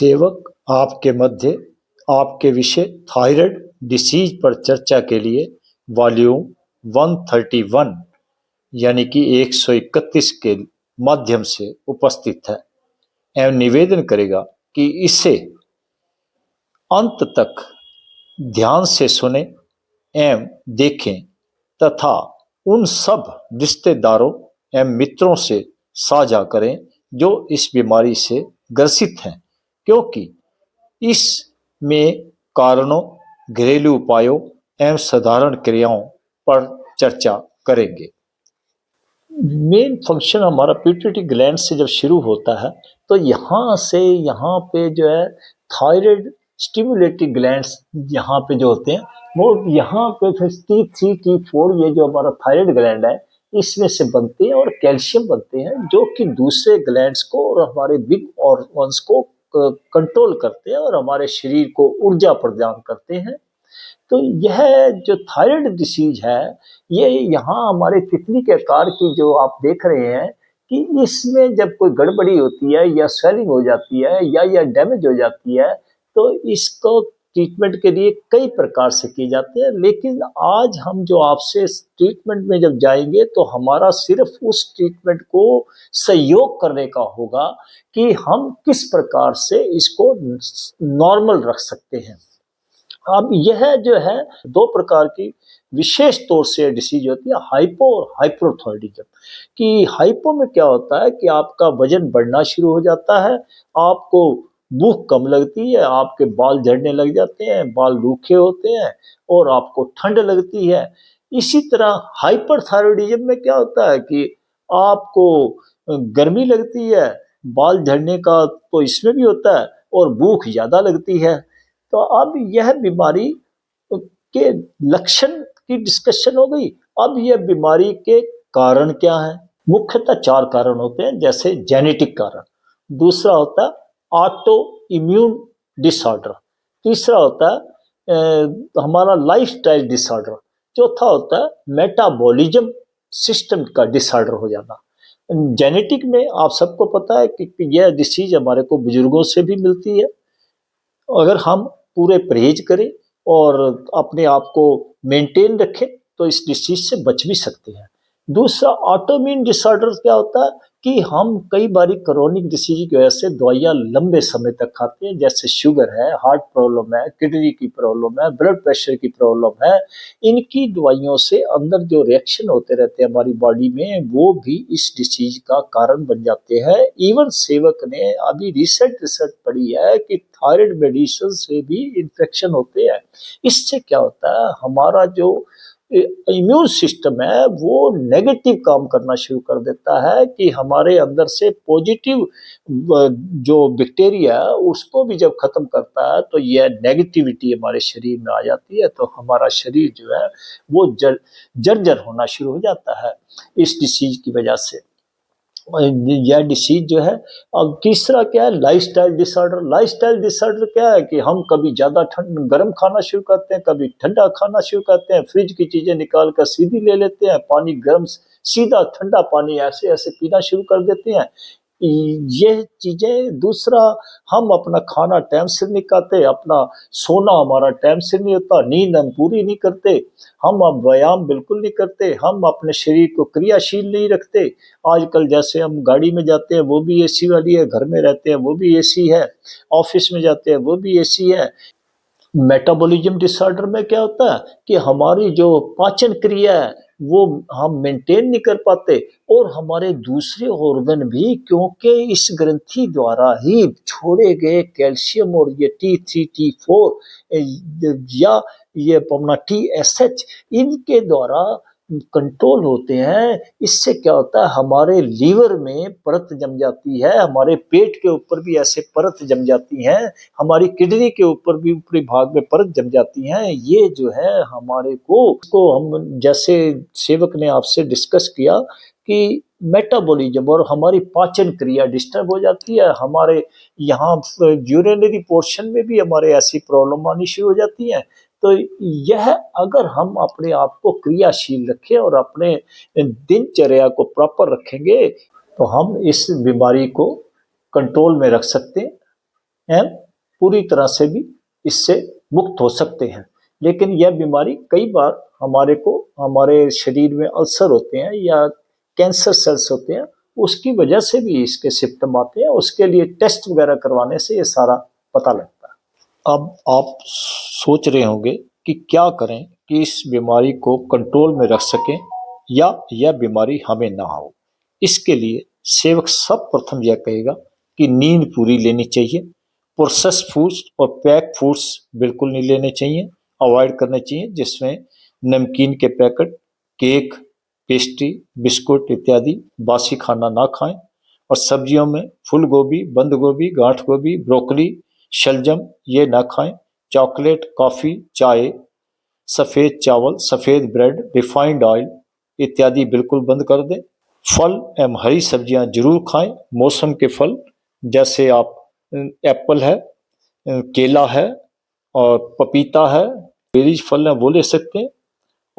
सेवक आपके मध्य आपके विषय थायराइड डिसीज पर चर्चा के लिए वॉल्यूम 131 यानी कि 131 के माध्यम से उपस्थित है एवं निवेदन करेगा कि इसे अंत तक ध्यान से सुने एवं देखें तथा उन सब रिश्तेदारों एवं मित्रों से साझा करें जो इस बीमारी से ग्रसित हैं, क्योंकि इसमें कारणों, घरेलू उपायों एवं साधारण क्रियाओं पर चर्चा करेंगे। मेन फंक्शन हमारा पिट्यूटरी ग्लैंड से जब शुरू होता है तो यहाँ से यहाँ पे जो है थायराइड स्टिमुलेटिंग ग्लैंड्स यहाँ पे जो होते हैं वो यहाँ पे फिर T3 T4 ये जो हमारा थायराइड ग्लैंड है इसमें से बनते हैं और कैल्शियम बनते हैं जो कि दूसरे ग्लैंड्स को और हमारे बिग ऑर्गन्स को कंट्रोल करते हैं और हमारे शरीर को ऊर्जा प्रदान करते हैं। तो यह जो थायराइड डिसीज है ये यहाँ हमारे तितली के आकार की जो आप देख रहे हैं कि इसमें जब कोई गड़बड़ी होती है या स्वेलिंग हो जाती है या डैमेज हो जाती है तो इसको ट्रीटमेंट के लिए कई प्रकार से किए जाते हैं, लेकिन आज हम जो आपसे ट्रीटमेंट में जब जाएंगे तो हमारा सिर्फ उस ट्रीटमेंट को सहयोग करने का होगा कि हम किस प्रकार से इसको नॉर्मल रख सकते हैं। अब यह जो है दो प्रकार की विशेष तौर से डिसीज होती है, हाइपो और हाइपोथायराइडिज्म। कि हाइपो में क्या होता है कि आपका वजन बढ़ना शुरू हो जाता है, आपको भूख कम लगती है, आपके बाल झड़ने लग जाते हैं, बाल रूखे होते हैं और आपको ठंड लगती है। इसी तरह हाइपरथायराइडिज्म में क्या होता है कि आपको गर्मी लगती है, बाल झड़ने का तो इसमें भी होता है और भूख ज्यादा लगती है। तो अब यह बीमारी के लक्षण की डिस्कशन हो गई। अब यह बीमारी के कारण क्या है? मुख्यतः 4 कारण होते हैं, जैसे जेनेटिक कारण, दूसरा होता है ऑटो इम्यून डिसऑर्डर, तीसरा होता है हमारा लाइफस्टाइल डिसऑर्डर, चौथा होता है मेटाबॉलिज्म सिस्टम का डिसऑर्डर हो जाना। जेनेटिक में आप सबको पता है कि यह डिसीज हमारे को बुजुर्गों से भी मिलती है। अगर हम पूरे परहेज करें और अपने आप को मेंटेन रखें तो इस डिसीज से बच भी सकते हैं। दूसरा ऑटोइम्यून डिसऑर्डर क्या होता है कि हम कई बारी क्रोनिक डिसीज की वजह से दवाइयाँ लंबे समय तक खाते हैं, जैसे शुगर है, हार्ट प्रॉब्लम है, किडनी की प्रॉब्लम है, ब्लड प्रेशर की प्रॉब्लम है। इनकी दवाइयों से अंदर जो रिएक्शन होते रहते हैं हमारी बॉडी में वो भी इस डिसीज का कारण बन जाते हैं। इवन सेवक ने अभी रिसेंट रिसर्च पढ़ी है कि थायराइड मेडिसिन से भी इन्फेक्शन होते हैं। इससे क्या होता है हमारा जो इम्यून सिस्टम है वो नेगेटिव काम करना शुरू कर देता है कि हमारे अंदर से पॉजिटिव जो बैक्टीरिया है उसको भी जब खत्म करता है तो यह नेगेटिविटी हमारे शरीर में आ जाती है, तो हमारा शरीर जो है वो जर्जर होना शुरू हो जाता है इस डिसीज की वजह से। यह डिसीज जो है। अब तीसरा क्या है? Lifestyle disorder. लाइफस्टाइल डिसऑर्डर क्या है कि हम कभी ज्यादा गर्म खाना शुरू करते हैं, कभी ठंडा खाना शुरू करते हैं, फ्रिज की चीजें निकाल कर सीधी ले लेते हैं, पानी गर्म सीधा ठंडा पानी ऐसे ऐसे पीना शुरू कर देते हैं। ये चीजें। दूसरा, हम अपना खाना टाइम से नहीं खाते, अपना सोना हमारा टाइम से नहीं होता, नींद हम पूरी नहीं करते, हम अब व्यायाम बिल्कुल नहीं करते, हम अपने शरीर को क्रियाशील नहीं रखते। आजकल जैसे हम गाड़ी में जाते हैं वो भी एसी वाली है, घर में रहते हैं वो भी एसी है, ऑफिस में जाते हैं वो भी एसी है। मेटाबॉलिज्म डिसऑर्डर में क्या होता है कि हमारी जो पाचन क्रिया है वो हम मेंटेन नहीं कर पाते और हमारे दूसरे ऑर्गन भी, क्योंकि इस ग्रंथि द्वारा ही छोड़े गए कैल्शियम और ये T3 T4 या ये अपना TSH इनके द्वारा कंट्रोल होते हैं। इससे क्या होता है हमारे लीवर में परत जम जाती है, हमारे पेट के ऊपर भी ऐसे परत जम जाती हैं, हमारी किडनी के ऊपर भी ऊपरी भाग में परत जम जाती हैं। ये जो है हमारे को हम जैसे सेवक ने आपसे डिस्कस किया कि मेटाबॉलिज्म और हमारी पाचन क्रिया डिस्टर्ब हो जाती है, हमारे यहाँ यूरिनरी पोर्शन में भी हमारे ऐसी प्रॉब्लम आनी शुरू हो जाती है। तो यह अगर हम अपने आप को क्रियाशील रखें और अपने दिनचर्या को प्रॉपर रखेंगे तो हम इस बीमारी को कंट्रोल में रख सकते हैं एवं पूरी तरह से भी इससे मुक्त हो सकते हैं। लेकिन यह बीमारी कई बार हमारे शरीर में अल्सर होते हैं या कैंसर सेल्स होते हैं, उसकी वजह से भी इसके सिम्टम आते हैं। उसके लिए टेस्ट वगैरह करवाने से ये सारा पता लगता है। अब आप सोच रहे होंगे कि क्या करें कि इस बीमारी को कंट्रोल में रख सकें या यह बीमारी हमें ना हो। इसके लिए सेवक सब प्रथम यह कहेगा कि नींद पूरी लेनी चाहिए, प्रोसेस फूड्स और पैक फूड्स बिल्कुल नहीं लेने चाहिए, अवॉइड करने चाहिए, जिसमें नमकीन के पैकेट, केक, पेस्ट्री, बिस्कुट इत्यादि बासी खाना ना खाएं। और सब्जियों में फूल गोभी, बंद गोभी, गांठ गोभी, ब्रोकली, शलजम ये ना खाएं। चॉकलेट, कॉफी, चाय, सफेद चावल, सफेद ब्रेड, रिफाइंड ऑयल इत्यादि बिल्कुल बंद कर दें। फल एवं हरी सब्जियां जरूर खाएं। मौसम के फल जैसे आप एप्पल है, केला है और पपीता है, बेरीज फल है वो ले सकते हैं।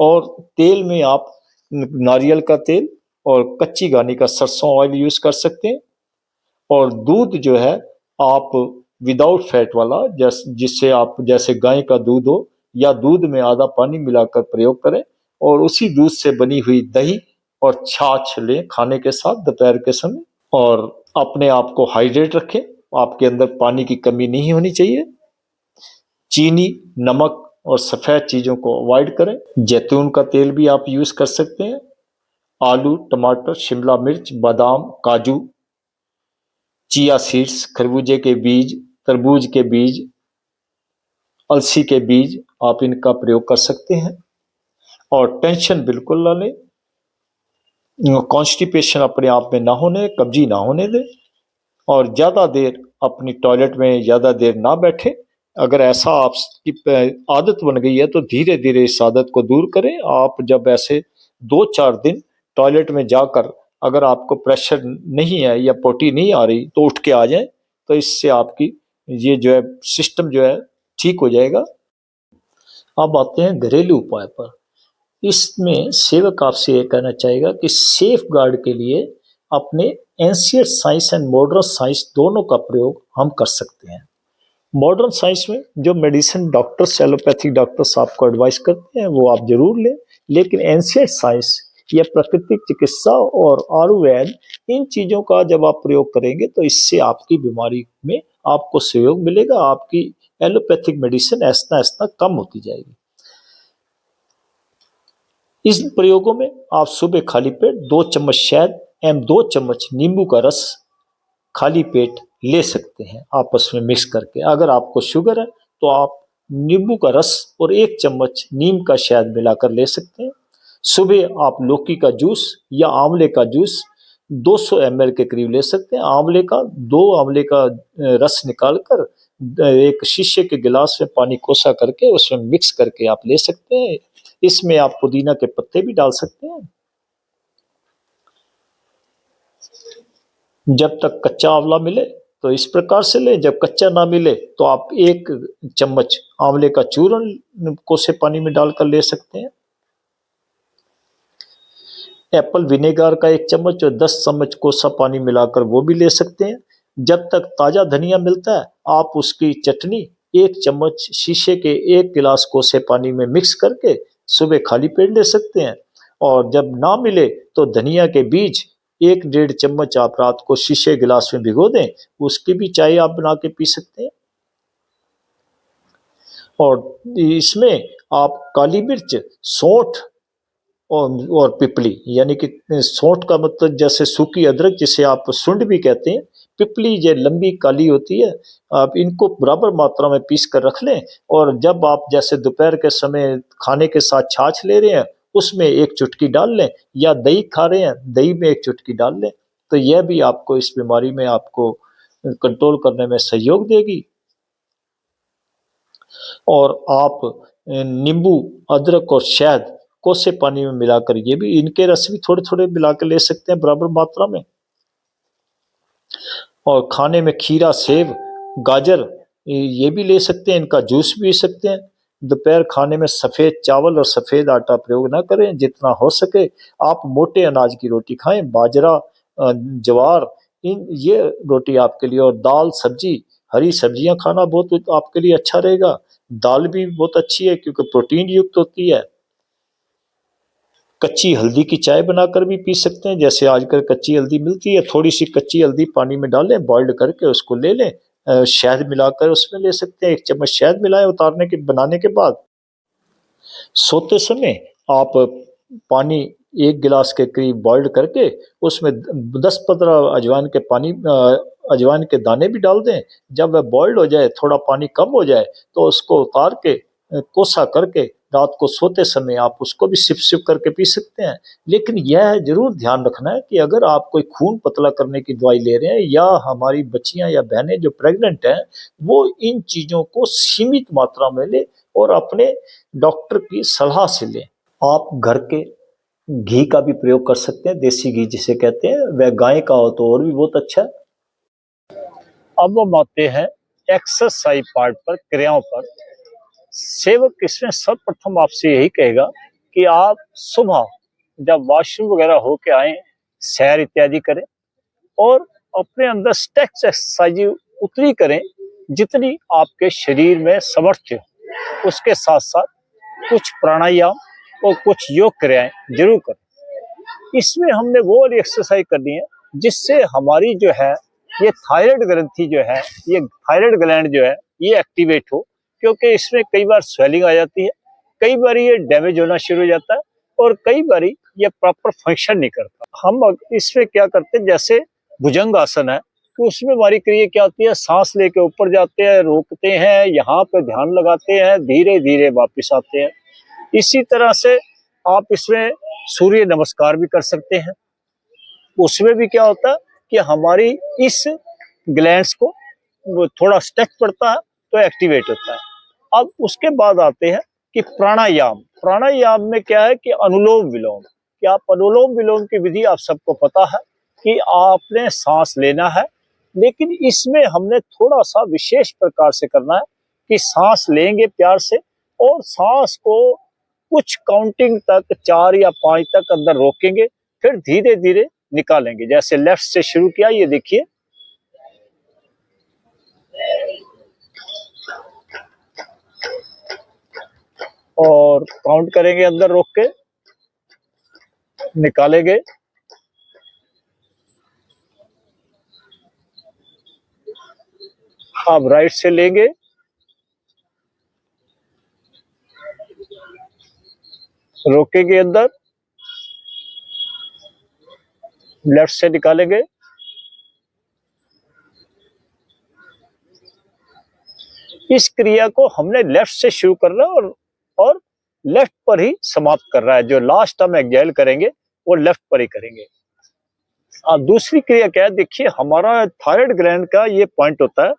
और तेल में आप नारियल का तेल और कच्ची घानी का सरसों ऑयल यूज कर सकते हैं। और दूध जो है आप विदाउट फैट वाला, जिससे आप जैसे गाय का दूध हो या दूध में आधा पानी मिलाकर प्रयोग करें और उसी दूध से बनी हुई दही और छाछ लें खाने के साथ दोपहर के समय। और अपने आप को हाइड्रेट रखें, आपके अंदर पानी की कमी नहीं होनी चाहिए। चीनी, नमक और सफेद चीजों को अवॉइड करें। जैतून का तेल भी आप यूज कर सकते हैं। आलू, टमाटर, शिमला मिर्च, बादाम, काजू, चिया सीड्स, खरबूजे के बीज, तरबूज के बीज, अलसी के बीज आप इनका प्रयोग कर सकते हैं। और टेंशन बिल्कुल ना लें, कॉन्स्टिपेशन अपने आप में ना होने, कब्जी ना होने दें और ज्यादा देर अपनी टॉयलेट में ज्यादा देर ना बैठे। अगर ऐसा आपकी आदत बन गई है तो धीरे धीरे इस आदत को दूर करें। आप जब ऐसे 2-4 दिन टॉयलेट में जाकर अगर आपको प्रेशर नहीं है या पोटी नहीं आ रही तो उठ के आ जाए, तो इससे आपकी ये जो है सिस्टम जो है ठीक हो जाएगा। अब आते हैं घरेलू उपाय पर। इसमें सेवक आपसे ये कहना चाहेगा कि सेफ गार्ड के लिए अपने ancient science and modern science दोनों का प्रयोग हम कर सकते हैं। मॉडर्न साइंस में जो मेडिसिन डॉक्टर्स, एलोपैथिक डॉक्टर्स आपको एडवाइस करते हैं वो आप जरूर लें, लेकिन एंशिएंट साइंस या प्राकृतिक चिकित्सा और आयुर्वेद इन चीजों का जब आप प्रयोग करेंगे तो इससे आपकी बीमारी में आपको सहयोग मिलेगा। आपकी एलोपैथिक मेडिसिन ऐसा ऐसा कम होती जाएगी। इस प्रयोगों में आप सुबह खाली पेट 2 चम्मच शहद एवं 2 चम्मच नींबू का रस खाली पेट ले सकते हैं आपस में मिक्स करके। अगर आपको शुगर है तो आप नींबू का रस और 1 चम्मच नीम का शहद मिलाकर ले सकते हैं। सुबह आप लौकी का जूस या आंवले का जूस 200 ml के करीब ले सकते हैं। दो आंवले का रस निकालकर एक शीशे के गिलास में पानी कोसा करके उसमें मिक्स करके आप ले सकते हैं। इसमें आप पुदीना के पत्ते भी डाल सकते हैं। जब तक कच्चा आंवला मिले तो इस प्रकार से लें, जब कच्चा ना मिले तो आप 1 चम्मच आंवले का चूर्ण कोसे पानी में डालकर ले सकते हैं। एप्पल विनेगर का 1 चम्मच और 10 चम्मच कोसा पानी मिलाकर वो भी ले सकते हैं। जब तक ताजा धनिया मिलता है आप उसकी चटनी 1 चम्मच शीशे के 1 गिलास कोसे पानी में मिक्स करके सुबह खाली पेट ले सकते हैं। और जब ना मिले तो धनिया के बीज 1-1.5 चम्मच आप रात को शीशे गिलास में भिगो दें, उसकी भी चाय आप बना के पी सकते हैं। और इसमें आप काली मिर्च, सौंठ और पिपली, यानी कि सौंठ का मतलब जैसे सूखी अदरक जिसे आप सुंड भी कहते हैं, पिपली जो लंबी काली होती है, आप इनको बराबर मात्रा में पीस कर रख लें। और जब आप जैसे दोपहर के समय खाने के साथ छाछ ले रहे हैं उसमें 1 चुटकी डाल लें, या दही खा रहे हैं दही में 1 चुटकी डाल लें, तो यह भी आपको इस बीमारी में आपको कंट्रोल करने में सहयोग देगी। और आप नींबू, अदरक और शहद कोसे पानी में मिलाकर ये भी, इनके रस भी थोड़े थोड़े मिलाकर ले सकते हैं बराबर मात्रा में। और खाने में खीरा, सेब, गाजर ये भी ले सकते हैं, इनका जूस भी पी सकते हैं। दोपहर खाने में सफेद चावल और सफेद आटा प्रयोग ना करें। जितना हो सके आप मोटे अनाज की रोटी खाएं, बाजरा, ज्वार, ये रोटी आपके लिए। और दाल, सब्जी, हरी सब्जियां खाना बहुत आपके लिए अच्छा रहेगा। दाल भी बहुत अच्छी है क्योंकि प्रोटीन युक्त होती है। कच्ची हल्दी की चाय बनाकर भी पी सकते हैं, जैसे आजकल कच्ची हल्दी मिलती है, थोड़ी सी कच्ची हल्दी पानी में डालें, बॉइल्ड करके उसको ले लें, शहद मिलाकर उसमें ले सकते हैं, 1 चम्मच शहद मिलाएं उतारने के बनाने के बाद। सोते समय आप पानी 1 गिलास के करीब बॉइल्ड करके उसमें 10-15 अजवाइन के दाने भी डाल दें। जब वह बॉइल्ड हो जाए, थोड़ा पानी कम हो जाए, तो उसको उतार के कोसा करके रात को सोते समय आप उसको भी सिप सिप करके पी सकते हैं। लेकिन यह जरूर ध्यान रखना है कि अगर आप कोई खून पतला करने की दवाई ले रहे हैं या हमारी बच्चियां या बहनें जो प्रेग्नेंट हैं, वो इन चीजों को सीमित मात्रा में ले और अपने डॉक्टर की सलाह से लें। आप घर के घी का भी प्रयोग कर सकते हैं, देसी घी जिसे कहते हैं, वह गाय का हो तो और भी बहुत अच्छा है। अब हम आते हैं एक्सरसाइज पार्ट पर, क्रियाओं पर। सेवक इसमें सर्वप्रथम आपसे यही कहेगा कि आप सुबह जब वॉशरूम वगैरह होके आए, सैर इत्यादि करें और अपने अंदर स्ट्रेच एक्सरसाइज उतनी करें जितनी आपके शरीर में सामर्थ्य हो। उसके साथ साथ कुछ प्राणायाम और कुछ योग क्रियाएं जरूर करें। इसमें हमने वो वाली एक्सरसाइज करनी है जिससे हमारी जो है ये थायराइड ग्रंथि जो है, ये थायराइड ग्लैंड जो है ये एक्टिवेट हो, क्योंकि इसमें कई बार स्वेलिंग आ जाती है, कई बार ये डैमेज होना शुरू हो जाता है और कई बार ये प्रॉपर फंक्शन नहीं करता। हम इसमें क्या करते हैं, जैसे भुजंग आसन है तो उसमें हमारी क्रिया क्या होती है, सांस लेके ऊपर जाते हैं, रोकते हैं, यहाँ पे ध्यान लगाते हैं, धीरे धीरे वापस आते हैं। इसी तरह से आप इसमें सूर्य नमस्कार भी कर सकते हैं। उसमें भी क्या होता है कि हमारी इस ग्लैंड्स को थोड़ा स्ट्रेच पड़ता है तो एक्टिवेट होता है। अब उसके बाद आते हैं कि प्राणायाम। प्राणायाम में क्या है कि अनुलोम विलोम। कि आप अनुलोम विलोम की विधि आप सबको पता है कि आपने सांस लेना है, लेकिन इसमें हमने थोड़ा सा विशेष प्रकार से करना है कि सांस लेंगे प्यार से और सांस को कुछ काउंटिंग तक 4 या 5 तक अंदर रोकेंगे, फिर धीरे धीरे निकालेंगे। जैसे लेफ्ट से शुरू किया, ये देखिए, और काउंट करेंगे, अंदर रोक के निकालेंगे। अब राइट से लेंगे, रोकेंगे अंदर, लेफ्ट से निकालेंगे। इस क्रिया को हमने लेफ्ट से शुरू करना है और लेफ्ट पर ही समाप्त कर रहा है। जो लास्ट हम एक्सहेल करेंगे वो लेफ्ट पर ही करेंगे। अब दूसरी क्रिया क्या है, देखिए, हमारा थायराइड ग्लैंड का ये पॉइंट होता है,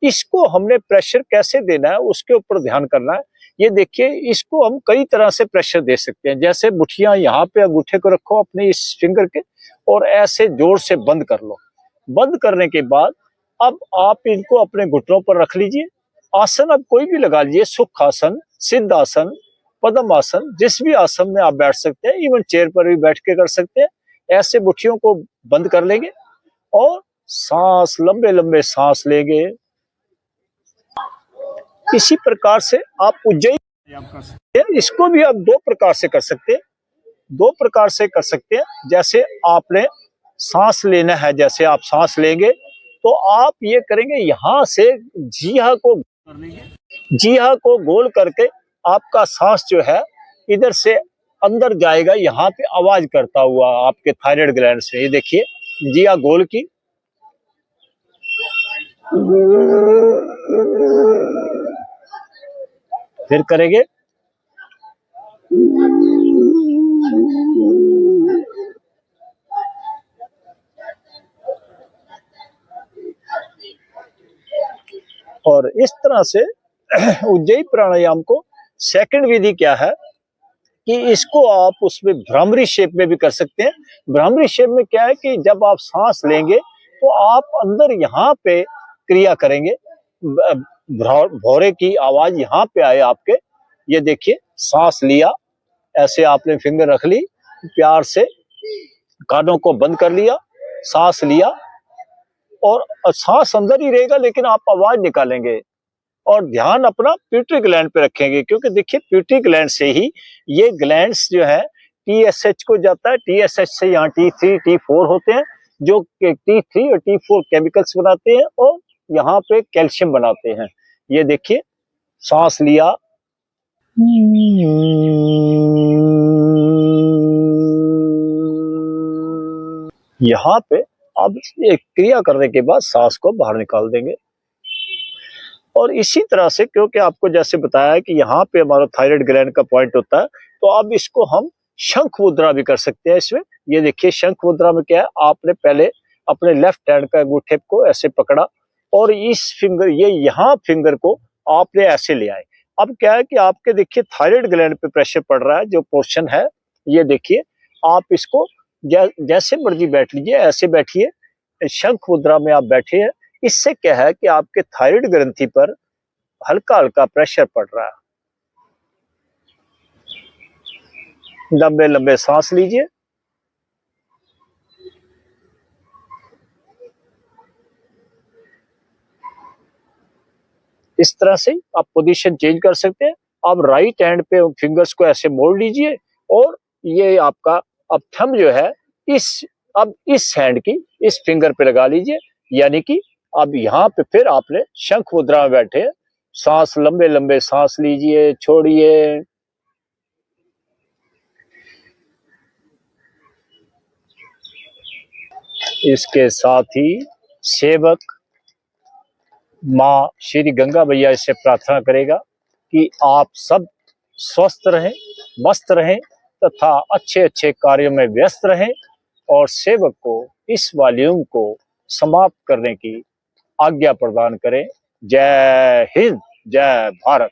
इसको हमने प्रेशर कैसे देना है उसके ऊपर ध्यान करना है। ये देखिए, इसको हम कई तरह से प्रेशर दे सकते हैं। जैसे मुठियां यहाँ पे अंगूठे को रखो अपने इस फिंगर के और ऐसे जोर से बंद कर लो। बंद करने के बाद अब आप इनको अपने घुटनों पर रख लीजिए। आसन अब कोई भी लगा लीजिए, सुख आसन, सिद्ध आसन, पद्म आसन, जिस भी आसन में आप बैठ सकते हैं, इवन चेयर पर भी बैठ के कर सकते हैं। ऐसे मुट्ठियों को बंद कर लेंगे और सांस, लंबे लंबे सांस लेंगे। इसी प्रकार से आप उज्जयी कर सकते हैं। इसको भी आप 2 प्रकार से कर सकते हैं, 2 प्रकार से कर सकते हैं। जैसे आपने सांस लेना है, जैसे आप सांस लेंगे तो आप ये करेंगे, यहां से जीहा को कर लेंगे, जीहा को गोल करके आपका सांस जो है इधर से अंदर जाएगा, यहाँ पे आवाज करता हुआ आपके थायराइड ग्लैंड से। ये देखिए, जीहा गोल की, फिर करेंगे, और इस तरह से उज्जयी प्राणायाम को सेकंड विधि क्या है कि इसको आप उसमें भ्रामरी शेप में भी कर सकते हैं। भ्रामरी शेप में क्या है कि जब आप सांस लेंगे तो आप अंदर यहाँ पे क्रिया करेंगे, भौरे की आवाज यहाँ पे आए आपके। ये देखिए, सांस लिया, ऐसे आपने फिंगर रख ली, प्यार से कानों को बंद कर लिया, सांस लिया और सांस अंदर ही रहेगा लेकिन आप आवाज निकालेंगे और ध्यान अपना पिट्यूटरी ग्लैंड पे रखेंगे, क्योंकि देखिए पिट्यूटरी ग्लैंड से ही ये ग्लैंड्स जो है टीएसएच को जाता है, टीएसएच से यहाँ T3 T4 होते हैं जो T3 और T4 केमिकल्स बनाते हैं और यहाँ पे कैल्शियम बनाते हैं। ये देखिए सांस लिया, यहाँ पे अब एक क्रिया करने के बाद सांस को बाहर निकाल देंगे। और इसी तरह से, क्योंकि आपको जैसे बताया है कि यहाँ पे हमारा थायराइड ग्लैंड का पॉइंट होता है, तो अब इसको हम शंख मुद्रा भी कर सकते हैं इसमें। ये देखिए शंख मुद्रा में क्या है, आपने पहले अपने लेफ्ट हैंड का अंगूठे को ऐसे पकड़ा और इस फिंगर, ये यहाँ फिंगर को आपने ऐसे ले आए। अब क्या है कि आपके देखिए थायराइड ग्लैंड पे प्रेशर पड़ रहा है, जो पोर्शन है ये देखिए, आप इसको जैसे मर्जी बैठ लीजिए, ऐसे बैठिए, शंख मुद्रा में आप बैठे हैं। इससे क्या है कि आपके थायराइड ग्रंथि पर हल्का हल्का प्रेशर पड़ रहा है। लंबे लंबे सांस लीजिए, इस तरह से आप पोजीशन चेंज कर सकते हैं। आप राइट हैंड पे फिंगर्स को ऐसे मोड़ लीजिए और ये आपका अब थंब जो है अब इस हैंड की इस फिंगर पे लगा लीजिए, यानी कि अब यहाँ पे फिर आपने शंख मुद्रा में बैठे, सांस लंबे लंबे सांस लीजिए, छोड़िए। इसके साथ ही सेवक माँ श्री गंगा मैया इससे प्रार्थना करेगा कि आप सब स्वस्थ रहें, मस्त रहें तथा अच्छे अच्छे कार्यों में व्यस्त रहें और सेवक को इस वॉल्यूम को समाप्त करने की आज्ञा प्रदान करें। जय हिंद, जय भारत।